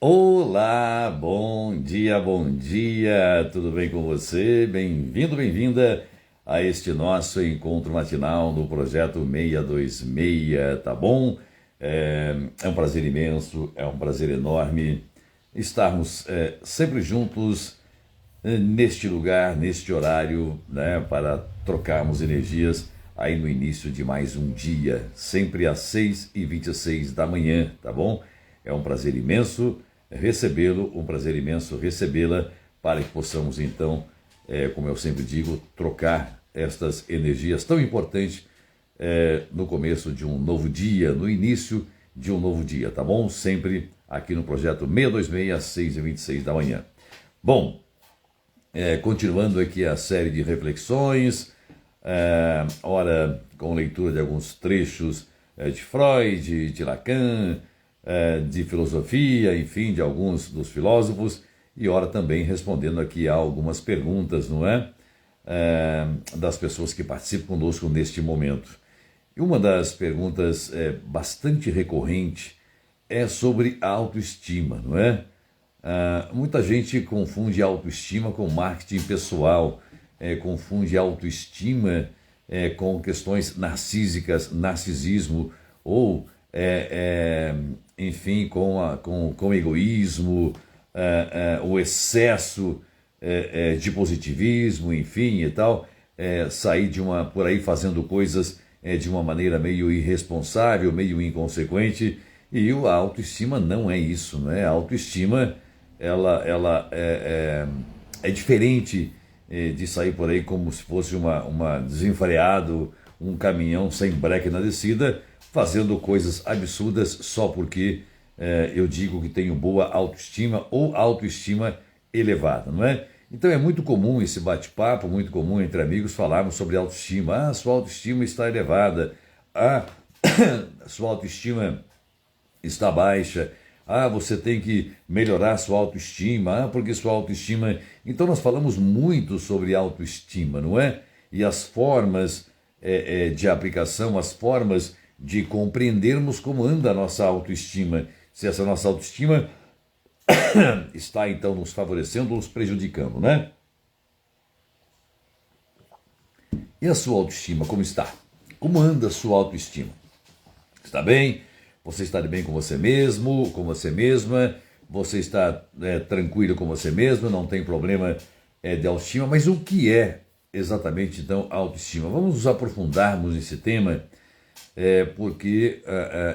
Olá, bom dia, tudo bem com você? Bem-vindo, bem-vinda a este nosso encontro matinal no Projeto 626, tá bom? É um prazer imenso, é um prazer enorme estarmos sempre juntos neste lugar, neste horário, né, para trocarmos energias aí no início de mais um dia, sempre às 6h26 da manhã, tá bom? É um prazer imenso recebê-lo, um prazer imenso recebê-la, para que possamos então, como eu sempre digo, trocar estas energias tão importantes no começo de um novo dia, no início de um novo dia, tá bom? Sempre aqui no Projeto 626, às 6h26 da manhã. Bom, continuando aqui a série de reflexões, ora com leitura de alguns trechos de Freud, de Lacan, de filosofia, enfim, de alguns dos filósofos, e ora também respondendo aqui a algumas perguntas, não é? Das pessoas que participam conosco neste momento. E uma das perguntas bastante recorrente é sobre a autoestima, não é? Muita gente confunde autoestima com marketing pessoal, confunde autoestima com questões narcísicas, narcisismo, ou, enfim, com egoísmo, o excesso de positivismo, enfim, e tal, sair por aí fazendo coisas de uma maneira meio irresponsável, meio inconsequente, e a autoestima não é isso, né? A autoestima ela é diferente de sair por aí como se fosse uma desenfreado, um caminhão sem breque na descida, fazendo coisas absurdas só porque eu digo que tenho boa autoestima ou autoestima elevada, não é? Então é muito comum esse bate-papo, muito comum entre amigos falarmos sobre autoestima. Ah, sua autoestima está elevada. Ah, sua autoestima está baixa. Ah, você tem que melhorar sua autoestima. Ah, porque sua autoestima... Então nós falamos muito sobre autoestima, não é? E as formas de aplicação, as formas de compreendermos como anda a nossa autoestima. Se essa nossa autoestima está então nos favorecendo ou nos prejudicando, né? E a sua autoestima, como está? Como anda a sua autoestima? Está bem? Você está de bem com você mesmo, com você mesma? Você está tranquilo com você mesmo? Não tem problema de autoestima? Mas o que é exatamente então a autoestima? Vamos nos aprofundarmos nesse tema, porque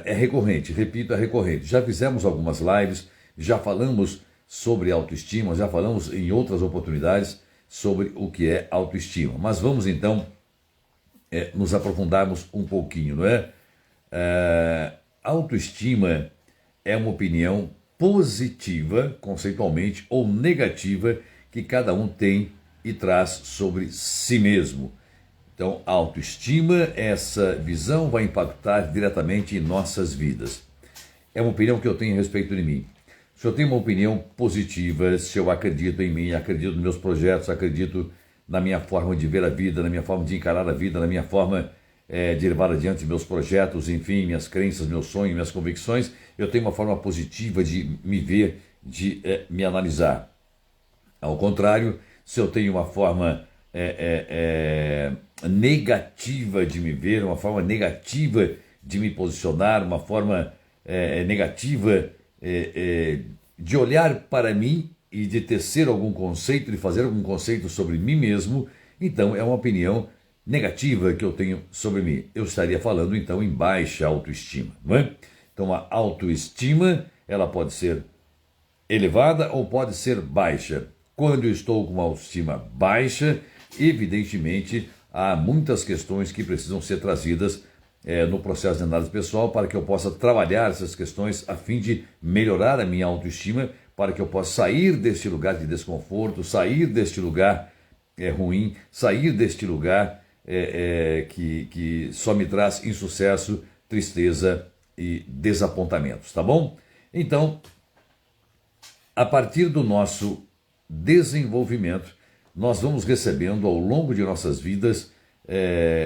é recorrente, repito, é recorrente. Já fizemos algumas lives, já falamos sobre autoestima, já falamos em outras oportunidades sobre o que é autoestima. Mas vamos então nos aprofundarmos um pouquinho, não é? Autoestima é uma opinião positiva, conceitualmente, ou negativa, que cada um tem e traz sobre si mesmo. Então, a autoestima, essa visão vai impactar diretamente em nossas vidas. É uma opinião que eu tenho a respeito de mim. Se eu tenho uma opinião positiva, se eu acredito em mim, acredito nos meus projetos, acredito na minha forma de ver a vida, na minha forma de encarar a vida, na minha forma de levar adiante meus projetos, enfim, minhas crenças, meus sonhos, minhas convicções, eu tenho uma forma positiva de me ver, de me analisar. Ao contrário, se eu tenho uma forma negativa de me ver, uma forma negativa de me posicionar, uma forma negativa de olhar para mim e de tecer algum conceito, de fazer algum conceito sobre mim mesmo, então é uma opinião negativa que eu tenho sobre mim. Eu estaria falando então em baixa autoestima, não é? Então a autoestima, ela pode ser elevada ou pode ser baixa. Quando eu estou com uma autoestima baixa, evidentemente há muitas questões que precisam ser trazidas no processo de análise pessoal para que eu possa trabalhar essas questões a fim de melhorar a minha autoestima, para que eu possa sair deste lugar de desconforto, sair deste lugar ruim, sair deste lugar que só me traz insucesso, tristeza e desapontamentos, tá bom? Então, a partir do nosso desenvolvimento, nós vamos recebendo ao longo de nossas vidas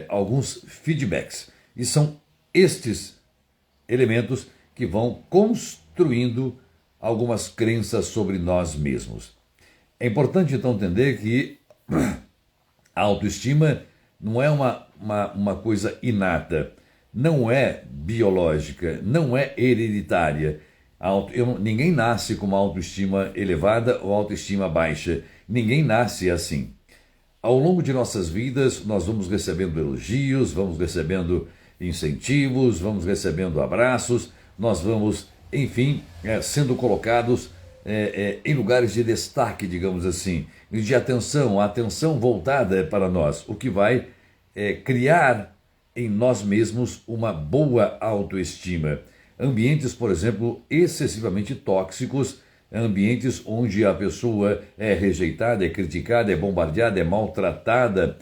alguns feedbacks. E são estes elementos que vão construindo algumas crenças sobre nós mesmos. É importante então entender que a autoestima não é uma coisa inata, não é biológica, não é hereditária. Ninguém nasce com uma autoestima elevada ou autoestima baixa. Ninguém nasce assim. Ao longo de nossas vidas, nós vamos recebendo elogios, vamos recebendo incentivos, vamos recebendo abraços, nós vamos, enfim, sendo colocados em lugares de destaque, digamos assim, de atenção, a atenção voltada para nós, o que vai criar em nós mesmos uma boa autoestima. Ambientes, por exemplo, excessivamente tóxicos, ambientes onde a pessoa é rejeitada, é criticada, é bombardeada, é maltratada,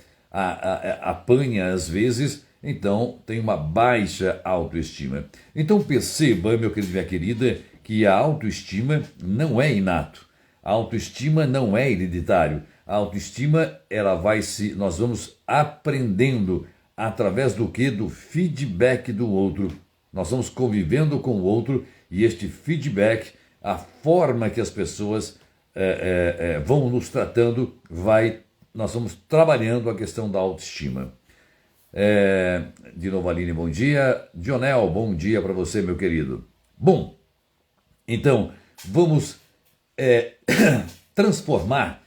apanha às vezes, então tem uma baixa autoestima. Então perceba, meu querido e minha querida, que a autoestima não é inato, a autoestima não é hereditário. A autoestima, nós vamos aprendendo através do quê? Do feedback do outro. Nós vamos convivendo com o outro e este feedback, a forma que as pessoas vão nos tratando, nós vamos trabalhando a questão da autoestima. De novo, Aline, bom dia. Dionel, bom dia para você, meu querido. Bom, então, vamos transformar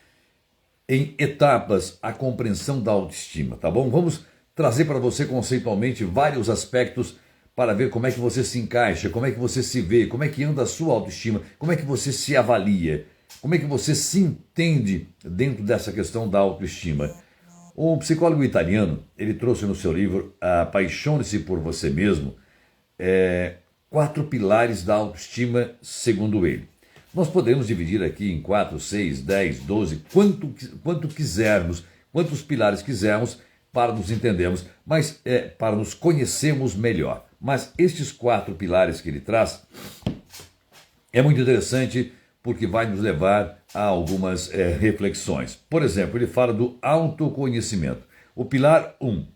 em etapas a compreensão da autoestima, tá bom? Vamos trazer para você conceitualmente vários aspectos para ver como é que você se encaixa, como é que você se vê, como é que anda a sua autoestima, como é que você se avalia, como é que você se entende dentro dessa questão da autoestima. Um psicólogo italiano, ele trouxe no seu livro Apaixone-se por Você Mesmo, 4 pilares da autoestima, segundo ele. Nós podemos dividir aqui em 4, 6, 10, 12, quanto quisermos, quantos pilares quisermos para nos entendermos, mas para nos conhecermos melhor. Mas estes 4 pilares que ele traz é muito interessante porque vai nos levar a algumas reflexões. Por exemplo, ele fala do autoconhecimento. O pilar 1,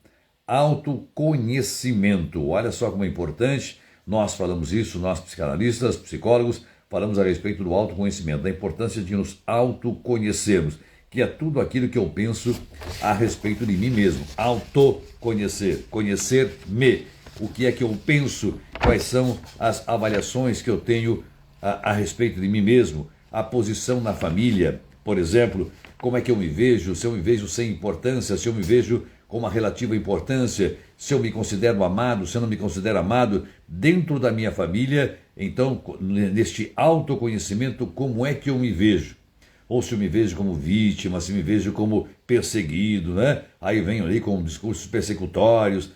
autoconhecimento. Olha só como é importante, nós falamos isso, nós psicanalistas, psicólogos, falamos a respeito do autoconhecimento, da importância de nos autoconhecermos, que é tudo aquilo que eu penso a respeito de mim mesmo. Autoconhecer, conhecer-me. O que é que eu penso, quais são as avaliações que eu tenho a respeito de mim mesmo, a posição na família, por exemplo, como é que eu me vejo, se eu me vejo sem importância, se eu me vejo com uma relativa importância, se eu me considero amado, se eu não me considero amado, dentro da minha família, então, neste autoconhecimento, como é que eu me vejo? Ou se eu me vejo como vítima, se me vejo como perseguido, né? Aí venho ali com discursos persecutórios,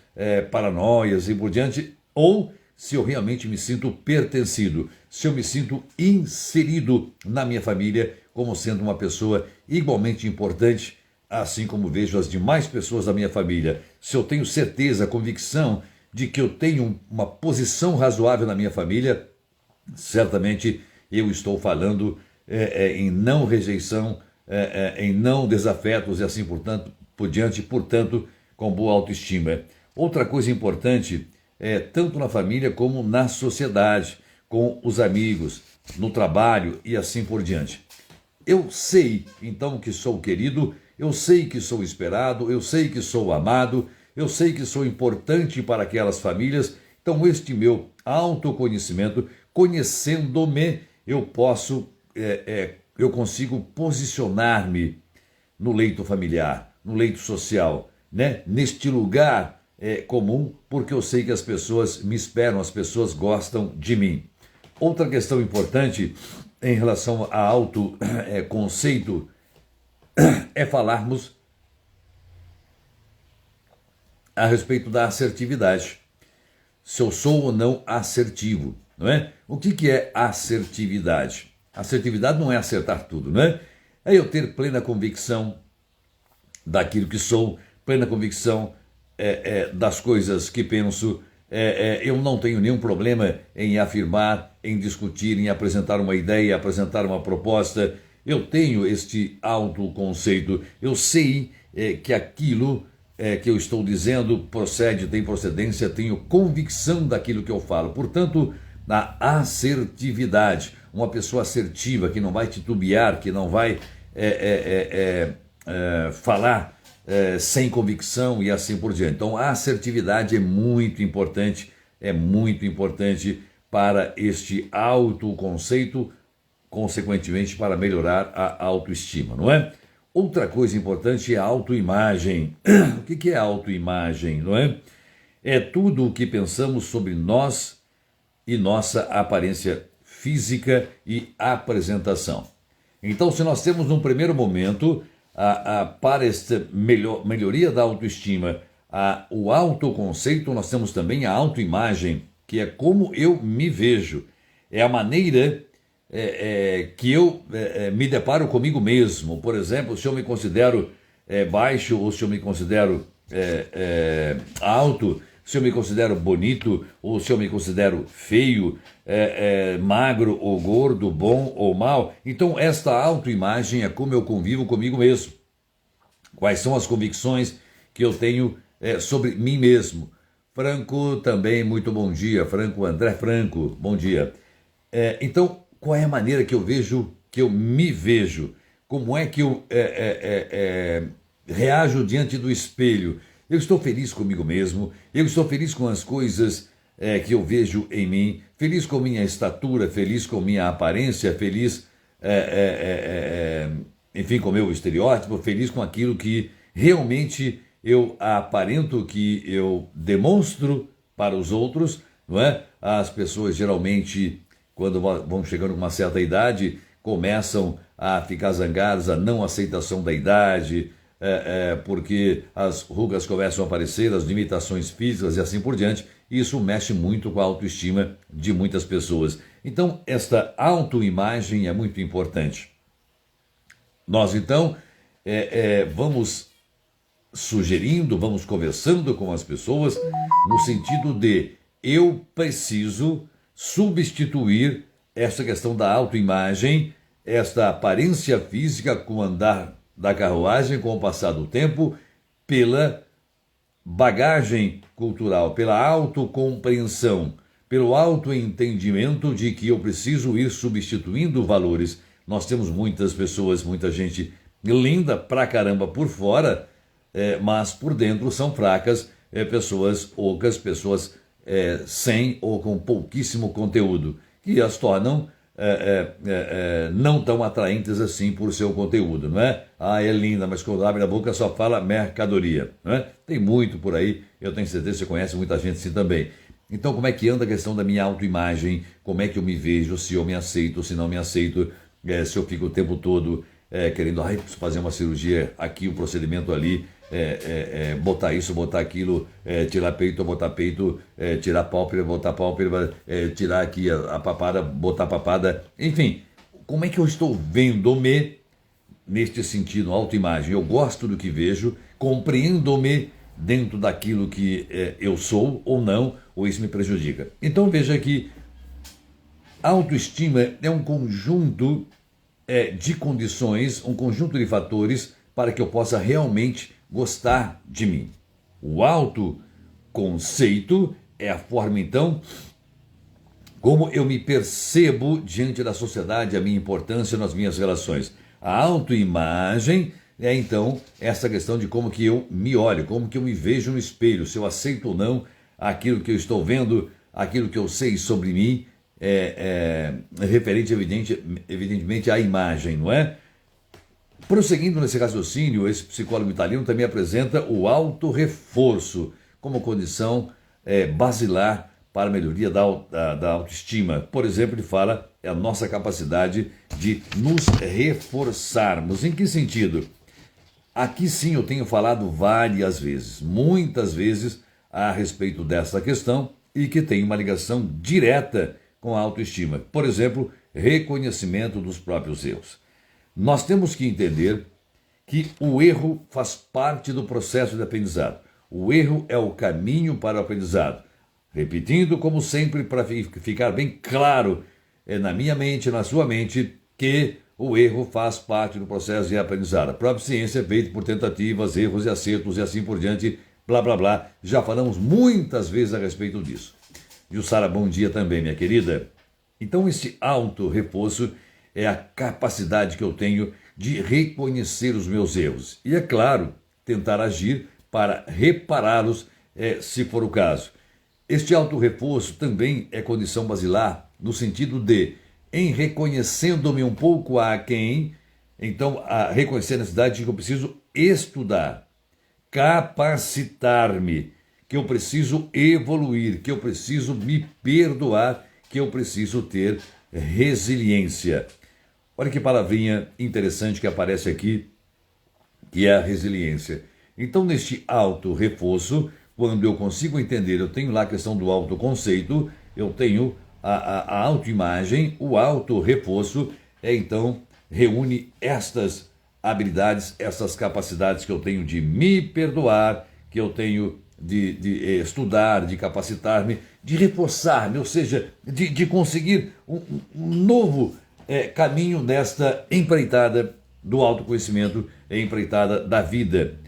paranoias e por diante, ou se eu realmente me sinto pertencido, se eu me sinto inserido na minha família como sendo uma pessoa igualmente importante, assim como vejo as demais pessoas da minha família. Se eu tenho certeza, convicção de que eu tenho uma posição razoável na minha família, certamente eu estou falando em não rejeição, em não desafetos e assim por diante, portanto, com boa autoestima. Outra coisa importante tanto na família como na sociedade, com os amigos, no trabalho e assim por diante. Eu sei, então, que sou querido, eu sei que sou esperado, eu sei que sou amado, eu sei que sou importante para aquelas famílias. Então, este meu autoconhecimento, conhecendo-me, eu consigo posicionar-me no leito familiar, no leito social, né? Neste lugar comum, porque eu sei que as pessoas me esperam, as pessoas gostam de mim. Outra questão importante em relação a autoconceito é falarmos a respeito da assertividade. Se eu sou ou não assertivo, não é? O que é assertividade? Assertividade não é acertar tudo, não é? É eu ter plena convicção daquilo que sou, plena convicção das coisas que penso. Eu não tenho nenhum problema em afirmar, em discutir, em apresentar uma ideia, apresentar uma proposta. Eu tenho este autoconceito. Eu sei que aquilo que eu estou dizendo procede, tem procedência, tenho convicção daquilo que eu falo. Portanto, na assertividade. Uma pessoa assertiva que não vai titubear, que não vai falar sem convicção e assim por diante. Então, a assertividade é muito importante para este autoconceito, consequentemente para melhorar a autoestima, não é? Outra coisa importante é a autoimagem. O que é a autoimagem, não é? É tudo o que pensamos sobre nós e nossa aparência física e apresentação. Então, se nós temos num primeiro momento, para esta melhoria da autoestima, o autoconceito, nós temos também a autoimagem, que é como eu me vejo. É a maneira que eu me deparo comigo mesmo. Por exemplo, se eu me considero baixo ou se eu me considero alto, se eu me considero bonito ou se eu me considero feio, magro ou gordo, bom ou mal. Então, esta autoimagem é como eu convivo comigo mesmo. Quais são as convicções que eu tenho sobre mim mesmo. Franco também, muito bom dia. Franco, André Franco, bom dia. Então, qual é a maneira que eu vejo, que eu me vejo? Como é que eu reajo diante do espelho? Eu estou feliz comigo mesmo, eu estou feliz com as coisas que eu vejo em mim, feliz com minha estatura, feliz com minha aparência, feliz, enfim, com meu estereótipo, feliz com aquilo que realmente eu aparento, que eu demonstro para os outros, não é? As pessoas geralmente, quando vão chegando com uma certa idade, começam a ficar zangadas, a não aceitação da idade, porque as rugas começam a aparecer, as limitações físicas e assim por diante. Isso mexe muito com a autoestima de muitas pessoas. Então, esta autoimagem é muito importante. Nós, então, vamos sugerindo, vamos conversando com as pessoas no sentido de eu preciso substituir essa questão da autoimagem, esta aparência física com o andar da carruagem, com o passar do tempo, pela bagagem cultural, pela autocompreensão, pelo autoentendimento de que eu preciso ir substituindo valores. Nós temos muitas pessoas, muita gente linda pra caramba por fora, mas por dentro são fracas, pessoas ocas, pessoas sem ou com pouquíssimo conteúdo, que as tornam não tão atraentes assim por seu conteúdo, não é? É linda, mas quando abre a boca só fala mercadoria, não é? Tem muito por aí, eu tenho certeza que você conhece muita gente assim também. Então, como é que anda a questão da minha autoimagem? Como é que eu me vejo? Se eu me aceito, se não me aceito? Se eu fico o tempo todo querendo, preciso fazer uma cirurgia aqui, um procedimento ali, botar isso, botar aquilo, tirar peito, botar peito, tirar pálpebra, botar pálpebra, tirar aqui a papada, botar papada, enfim, como é que eu estou vendo-me neste sentido, autoimagem? Eu gosto do que vejo, compreendo-me dentro daquilo que eu sou ou não, ou isso me prejudica. Então veja que autoestima é um conjunto de condições, um conjunto de fatores para que eu possa realmente gostar de mim. O autoconceito é a forma, então, como eu me percebo diante da sociedade, a minha importância nas minhas relações. A autoimagem é, então, essa questão de como que eu me olho, como que eu me vejo no espelho, se eu aceito ou não aquilo que eu estou vendo, aquilo que eu sei sobre mim, referente, evidentemente, à imagem, não é? Prosseguindo nesse raciocínio, esse psicólogo italiano também apresenta o autorreforço como condição basilar para a melhoria da autoestima. Por exemplo, ele fala a nossa capacidade de nos reforçarmos. Em que sentido? Aqui sim eu tenho falado várias vezes, muitas vezes, a respeito dessa questão e que tem uma ligação direta com a autoestima. Por exemplo, reconhecimento dos próprios erros. Nós temos que entender que o erro faz parte do processo de aprendizado. O erro é o caminho para o aprendizado. Repetindo, como sempre, para ficar bem claro na minha mente, na sua mente, que o erro faz parte do processo de aprendizado. A própria ciência é feita por tentativas, erros e acertos e assim por diante, blá, blá, blá. Já falamos muitas vezes a respeito disso. Jussara, bom dia também, minha querida. Então, esse auto-reforço é a capacidade que eu tenho de reconhecer os meus erros. E, é claro, tentar agir para repará-los, se for o caso. Este auto-reforço também é condição basilar no sentido de, em reconhecendo-me um pouco aquém, então, a reconhecer a necessidade de que eu preciso estudar, capacitar-me, que eu preciso evoluir, que eu preciso me perdoar, que eu preciso ter resiliência. Olha que palavrinha interessante que aparece aqui, que é a resiliência. Então, neste auto-reforço, quando eu consigo entender, eu tenho lá a questão do autoconceito, eu tenho a autoimagem, o auto-reforço, então, reúne estas habilidades, essas capacidades que eu tenho de me perdoar, que eu tenho de estudar, de capacitar-me, de reforçar-me, ou seja, de conseguir um novo caminho nesta empreitada do autoconhecimento, empreitada da vida.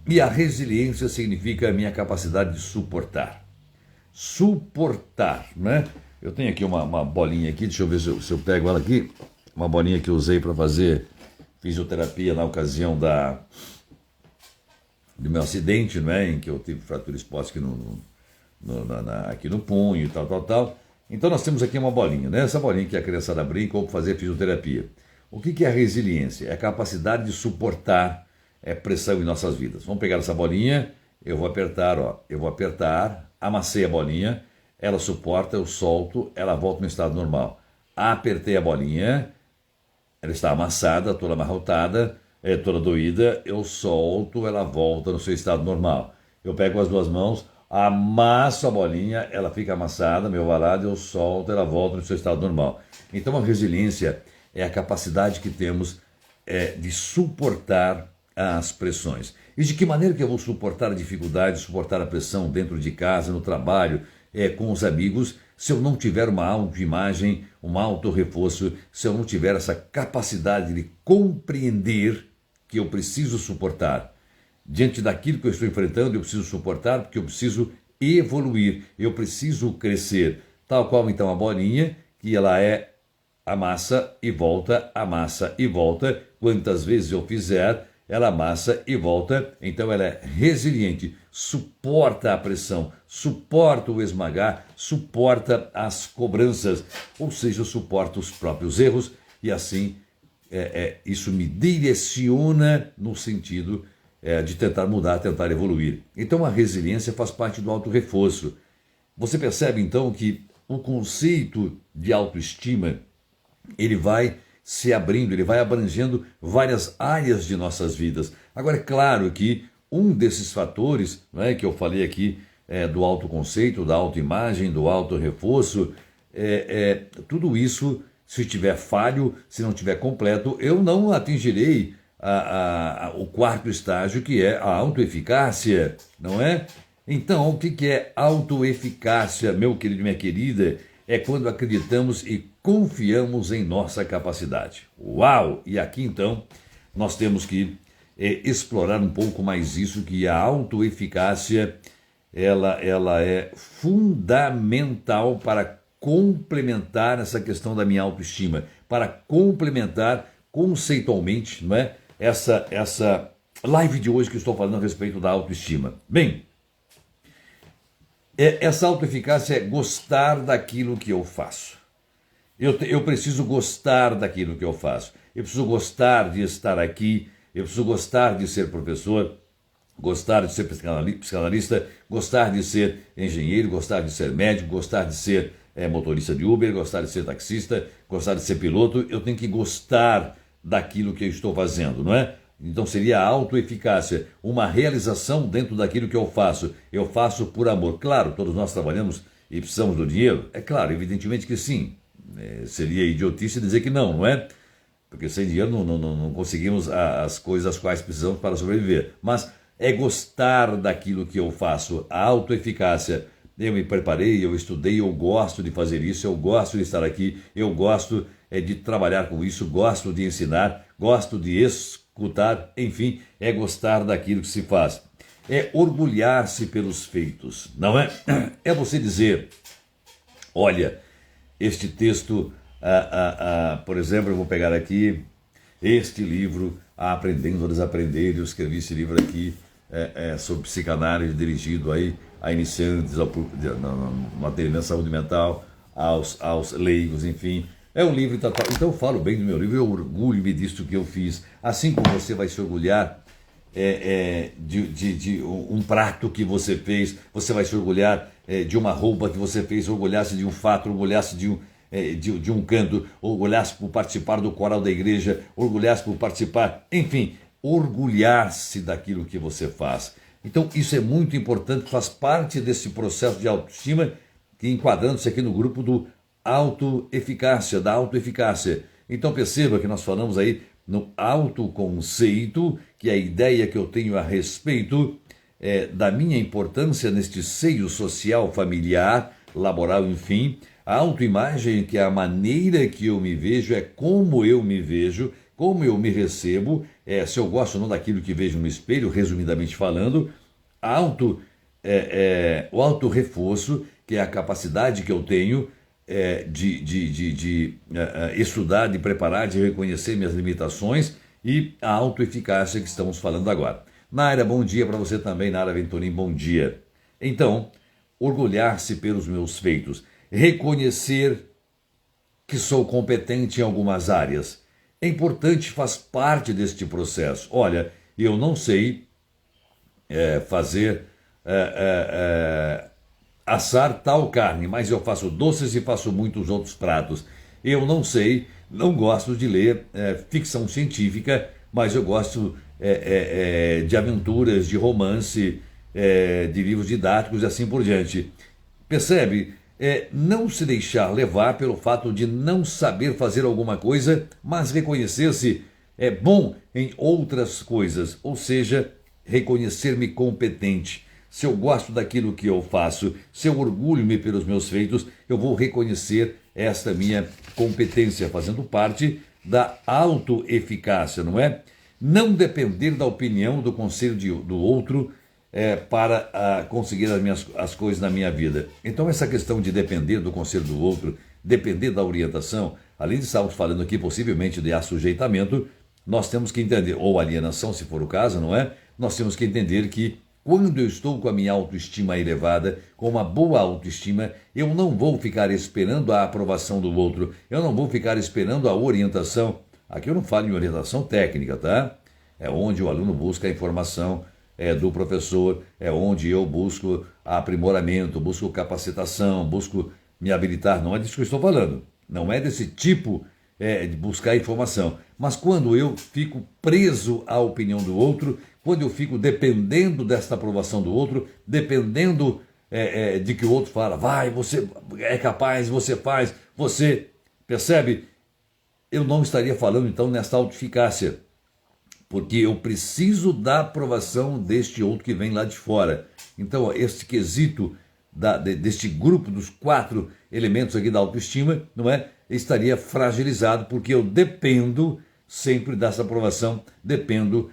E a resiliência significa a minha capacidade de suportar. Suportar, né? Eu tenho aqui uma bolinha aqui, deixa eu ver se eu pego ela aqui, uma bolinha que eu usei para fazer fisioterapia na ocasião do meu acidente, né, em que eu tive fratura exposta aqui aqui no punho e tal. Então nós temos aqui uma bolinha, né? Essa bolinha que a criançada brinca ou fazer fisioterapia. O que é a resiliência? É a capacidade de suportar pressão em nossas vidas. Vamos pegar essa bolinha, eu vou apertar, amassei a bolinha, ela suporta, eu solto, ela volta no estado normal. Apertei a bolinha, ela está amassada, toda amarrotada, toda doída, eu solto, ela volta no seu estado normal. Eu pego as duas mãos, amasso a bolinha, ela fica amassada, meio ovalada, eu solto, ela volta no seu estado normal. Então a resiliência é a capacidade que temos de suportar as pressões. E de que maneira que eu vou suportar a dificuldade, suportar a pressão dentro de casa, no trabalho, com os amigos, se eu não tiver uma autoimagem, um auto-reforço, se eu não tiver essa capacidade de compreender que eu preciso suportar. Diante daquilo que eu estou enfrentando, eu preciso suportar porque eu preciso evoluir, eu preciso crescer. Tal qual então a bolinha, que ela amassa e volta, amassa e volta. Quantas vezes eu fizer, ela amassa e volta, então ela é resiliente, suporta a pressão, suporta o esmagar, suporta as cobranças, ou seja, suporta os próprios erros e assim isso me direciona no sentido de tentar mudar, tentar evoluir. Então a resiliência faz parte do auto-reforço. Você percebe então que o conceito de autoestima, ele vai se abrindo, ele vai abrangendo várias áreas de nossas vidas. Agora, é claro que um desses fatores, né, que eu falei aqui, do autoconceito, da autoimagem, do auto-reforço, tudo isso, se estiver falho, se não estiver completo, eu não atingirei o quarto estágio, que é a autoeficácia, não é? Então, o que é autoeficácia, meu querido e minha querida? É quando acreditamos e confiamos em nossa capacidade. Uau! E aqui então nós temos que explorar um pouco mais isso, que a autoeficácia ela é fundamental para complementar essa questão da minha autoestima, para complementar conceitualmente, não é? Essa live de hoje que estou falando a respeito da autoestima. Bem, essa autoeficácia é gostar daquilo que eu faço. Eu preciso gostar daquilo que eu faço. Eu preciso gostar de estar aqui. Eu preciso gostar de ser professor, gostar de ser psicanalista, gostar de ser engenheiro, gostar de ser médico, gostar de ser motorista de Uber, gostar de ser taxista, gostar de ser piloto. Eu tenho que gostar daquilo que eu estou fazendo, não é? Então seria a autoeficácia, uma realização dentro daquilo que eu faço. Eu faço por amor. Claro, todos nós trabalhamos e precisamos do dinheiro. É claro, evidentemente que sim. Seria idiotice dizer que não, não é? Porque sem dinheiro não conseguimos as coisas as quais precisamos para sobreviver. Mas é gostar daquilo que eu faço, a autoeficácia. Eu me preparei, eu estudei, eu gosto de fazer isso, eu gosto de estar aqui, eu gosto de trabalhar com isso, gosto de ensinar, gosto de escutar, enfim, é gostar daquilo que se faz. é orgulhar-se pelos feitos, não é? É você dizer, olha, este texto, por exemplo, eu vou pegar aqui este livro, Aprendendo a Desaprender, eu escrevi esse livro aqui sobre psicanálise, dirigido aí a iniciantes, no atendimento de saúde mental, aos leigos, enfim. É um livro, então eu falo bem do meu livro, eu orgulho-me disso que eu fiz. Assim como você vai se orgulhar de um prato que você fez, você vai se orgulhar de uma roupa que você fez, orgulhar-se de um fato, orgulhar-se de um canto, orgulhar-se por participar do coral da igreja, orgulhar-se por participar, enfim, orgulhar-se daquilo que você faz. Então isso é muito importante, faz parte desse processo de autoestima, que enquadrando-se aqui no grupo do autoeficácia, da autoeficácia. Então perceba que nós falamos aí no autoconceito, que é a ideia que eu tenho a respeito da minha importância neste seio social, familiar, laboral, enfim. A autoimagem, que é a maneira que eu me vejo, é como eu me vejo, como eu me recebo, se eu gosto ou não daquilo que vejo no espelho, resumidamente falando. O autorreforço, que é a capacidade que eu tenho de estudar, de preparar, de reconhecer minhas limitações, e a autoeficácia que estamos falando agora. Naira, bom dia para você também. Naira Venturim, bom dia. Então, orgulhar-se pelos meus feitos, reconhecer que sou competente em algumas áreas. É importante, faz parte deste processo. Olha, eu não sei fazer assar tal carne, mas eu faço doces e faço muitos outros pratos. Eu não sei, não gosto de ler ficção científica, mas eu gosto de aventuras, de romance, de livros didáticos e assim por diante. Percebe? Não se deixar levar pelo fato de não saber fazer alguma coisa, mas reconhecer-se bom em outras coisas, ou seja, reconhecer-me competente. Se eu gosto daquilo que eu faço, se eu orgulho-me pelos meus feitos, eu vou reconhecer esta minha competência, fazendo parte da autoeficácia, não é? Não depender da opinião, do conselho do outro para conseguir as coisas na minha vida. Então essa questão de depender do conselho do outro, depender da orientação, além de estarmos falando aqui possivelmente de assujeitamento, nós temos que entender, ou alienação se for o caso, não é? Nós temos que entender que quando eu estou com a minha autoestima elevada, com uma boa autoestima, eu não vou ficar esperando a aprovação do outro, eu não vou ficar esperando a orientação. Aqui eu não falo em orientação técnica, tá? É onde o aluno busca a informação do professor, é onde eu busco aprimoramento, busco capacitação, busco me habilitar. Não é disso que eu estou falando, não é desse tipo de buscar informação. Mas quando eu fico preso à opinião do outro, quando eu fico dependendo desta aprovação do outro, dependendo de que o outro fala, vai, você é capaz, você faz, você percebe? Eu não estaria falando então nesta autoeficácia, porque eu preciso da aprovação deste outro que vem lá de fora. Então, este quesito deste grupo dos 4 elementos aqui da autoestima, não é? Estaria fragilizado, porque eu dependo sempre dessa aprovação, dependo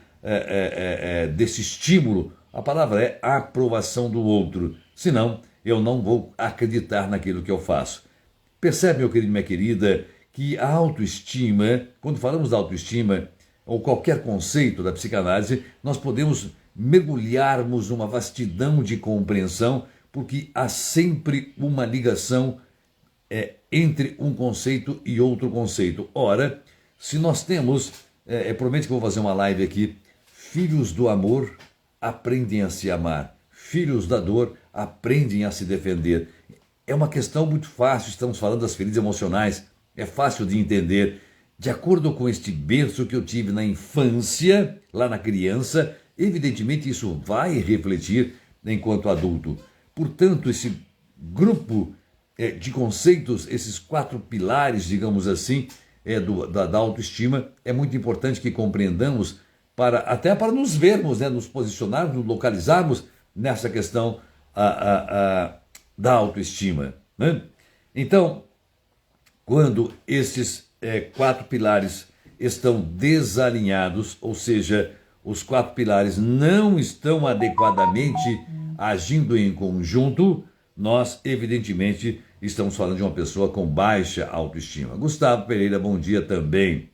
desse estímulo. A palavra é aprovação do outro, senão eu não vou acreditar naquilo que eu faço. Percebe, meu querido, minha querida, que a autoestima, quando falamos da autoestima, ou qualquer conceito da psicanálise, nós podemos mergulharmos numa vastidão de compreensão, porque há sempre uma ligação entre um conceito e outro conceito. Ora, se nós temos, prometo que vou fazer uma live aqui, filhos do amor aprendem a se amar, filhos da dor aprendem a se defender. É uma questão muito fácil, estamos falando das feridas emocionais, é fácil de entender. De acordo com este berço que eu tive na infância, lá na criança, evidentemente isso vai refletir enquanto adulto. Portanto, esse grupo de conceitos, esses 4 pilares, digamos assim, da autoestima, é muito importante que compreendamos até para nos vermos, nos posicionarmos, nos localizarmos nessa questão da autoestima, né? Então, quando esses 4 pilares estão desalinhados, ou seja, os 4 pilares não estão adequadamente agindo em conjunto, nós, evidentemente, estamos falando de uma pessoa com baixa autoestima. Gustavo Pereira, bom dia também.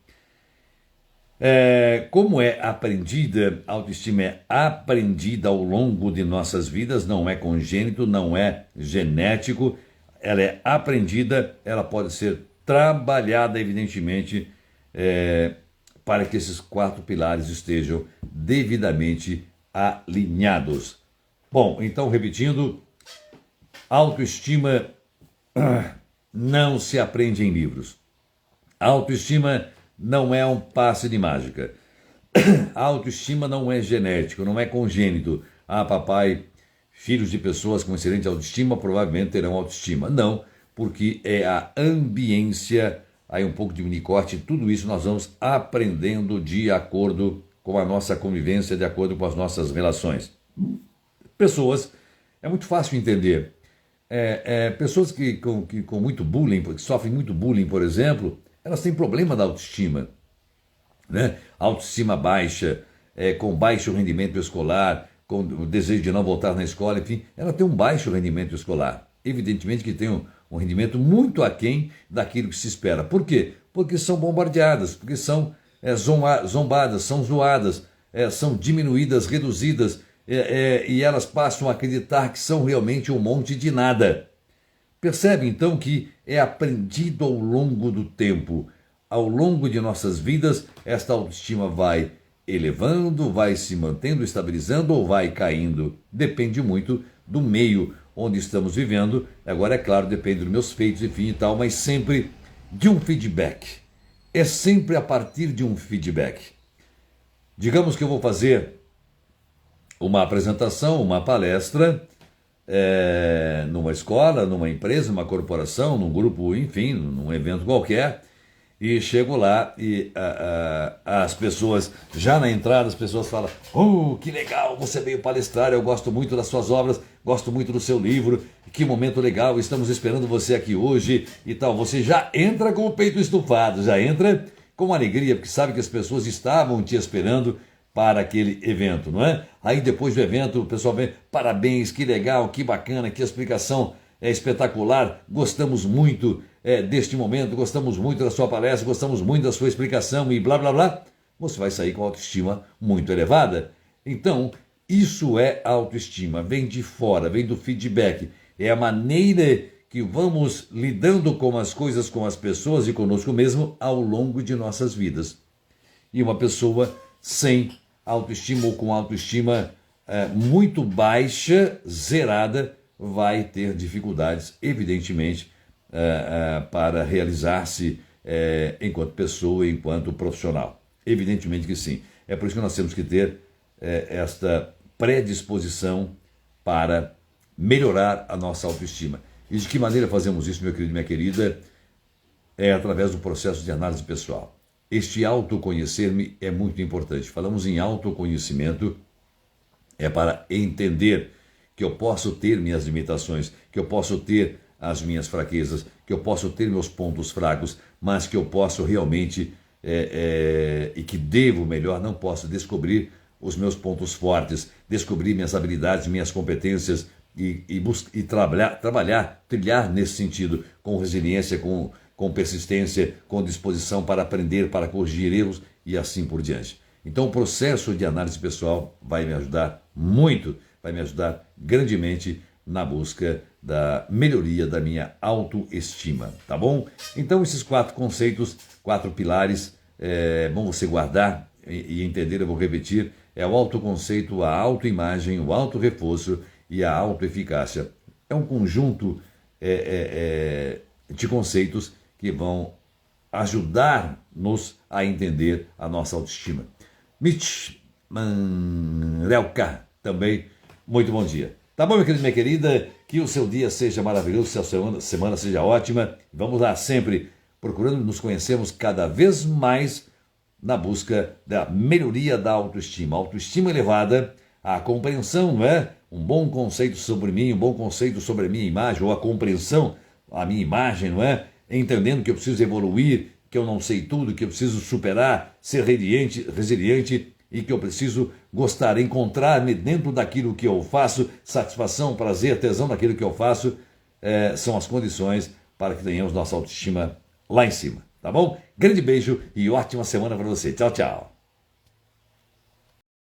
Como é aprendida, a autoestima é aprendida ao longo de nossas vidas, não é congênito, não é genético, ela é aprendida, ela pode ser trabalhada, evidentemente, para que esses 4 pilares estejam devidamente alinhados. Bom, então, repetindo, autoestima não se aprende em livros. Autoestima não é um passe de mágica. A autoestima não é genético, não é congênito. Papai, filhos de pessoas com excelente autoestima provavelmente terão autoestima. Não, porque é a ambiência, aí um pouco de unicorte, tudo isso nós vamos aprendendo de acordo com a nossa convivência, de acordo com as nossas relações. Pessoas, é muito fácil entender. Pessoas que com muito bullying, que sofrem muito bullying, por exemplo, elas têm problema da autoestima, né? Autoestima baixa, com baixo rendimento escolar, com o desejo de não voltar na escola, enfim, ela tem um baixo rendimento escolar. Evidentemente que tem um rendimento muito aquém daquilo que se espera. Por quê? Porque são bombardeadas, porque são zombadas, são zoadas, são diminuídas, reduzidas, e elas passam a acreditar que são realmente um monte de nada. Percebe então que é aprendido ao longo do tempo, ao longo de nossas vidas, esta autoestima vai elevando, vai se mantendo, estabilizando ou vai caindo. Depende muito do meio onde estamos vivendo. Agora, é claro, depende dos meus feitos, enfim e tal, mas sempre de um feedback. É sempre a partir de um feedback. Digamos que eu vou fazer uma apresentação, uma palestra, numa escola, numa empresa, numa corporação, num grupo, enfim, num evento qualquer, e chego lá e as pessoas, já na entrada, as pessoas falam: que legal, você veio palestrar, eu gosto muito das suas obras, gosto muito do seu livro, que momento legal, estamos esperando você aqui hoje e tal. Você já entra com o peito estufado, já entra com alegria, porque sabe que as pessoas estavam te esperando para aquele evento, não é? Aí depois do evento o pessoal vem: parabéns, que legal, que bacana, que explicação espetacular, gostamos muito deste momento, gostamos muito da sua palestra, gostamos muito da sua explicação e blá blá blá. Você vai sair com autoestima muito elevada. Então, isso é autoestima, vem de fora, vem do feedback, é a maneira que vamos lidando com as coisas, com as pessoas e conosco mesmo ao longo de nossas vidas. E uma pessoa sem autoestima ou com autoestima muito baixa, zerada, vai ter dificuldades, evidentemente, para realizar-se enquanto pessoa, enquanto profissional. Evidentemente que sim. É por isso que nós temos que ter esta predisposição para melhorar a nossa autoestima. E de que maneira fazemos isso, meu querido e minha querida? É através do processo de análise pessoal. Este autoconhecer-me é muito importante. Falamos em autoconhecimento, é para entender que eu posso ter minhas limitações, que eu posso ter as minhas fraquezas, que eu posso ter meus pontos fracos, mas que eu posso realmente, e que devo, melhor, não posso descobrir os meus pontos fortes, descobrir minhas habilidades, minhas competências e trilhar nesse sentido, com resiliência, com persistência, com disposição para aprender, para corrigir erros e assim por diante. Então o processo de análise pessoal vai me ajudar muito, vai me ajudar grandemente na busca da melhoria da minha autoestima, tá bom? Então esses 4 conceitos, 4 pilares, bom você guardar e entender, eu vou repetir, é o autoconceito, a autoimagem, o autorreforço e a autoeficácia. É um conjunto de conceitos que vão ajudar-nos a entender a nossa autoestima. Mitch Manrelka, também, muito bom dia. Tá bom, meu querido, minha querida? Que o seu dia seja maravilhoso, que a sua semana seja ótima. Vamos lá, sempre procurando nos conhecermos cada vez mais na busca da melhoria da autoestima. A autoestima elevada, a compreensão, não é? Um bom conceito sobre mim, um bom conceito sobre a minha imagem, ou a compreensão, a minha imagem, não é? Entendendo que eu preciso evoluir, que eu não sei tudo, que eu preciso superar, ser resiliente e que eu preciso gostar, encontrar-me dentro daquilo que eu faço, satisfação, prazer, tesão daquilo que eu faço, são as condições para que tenhamos nossa autoestima lá em cima, tá bom? Grande beijo e ótima semana para você. Tchau, tchau.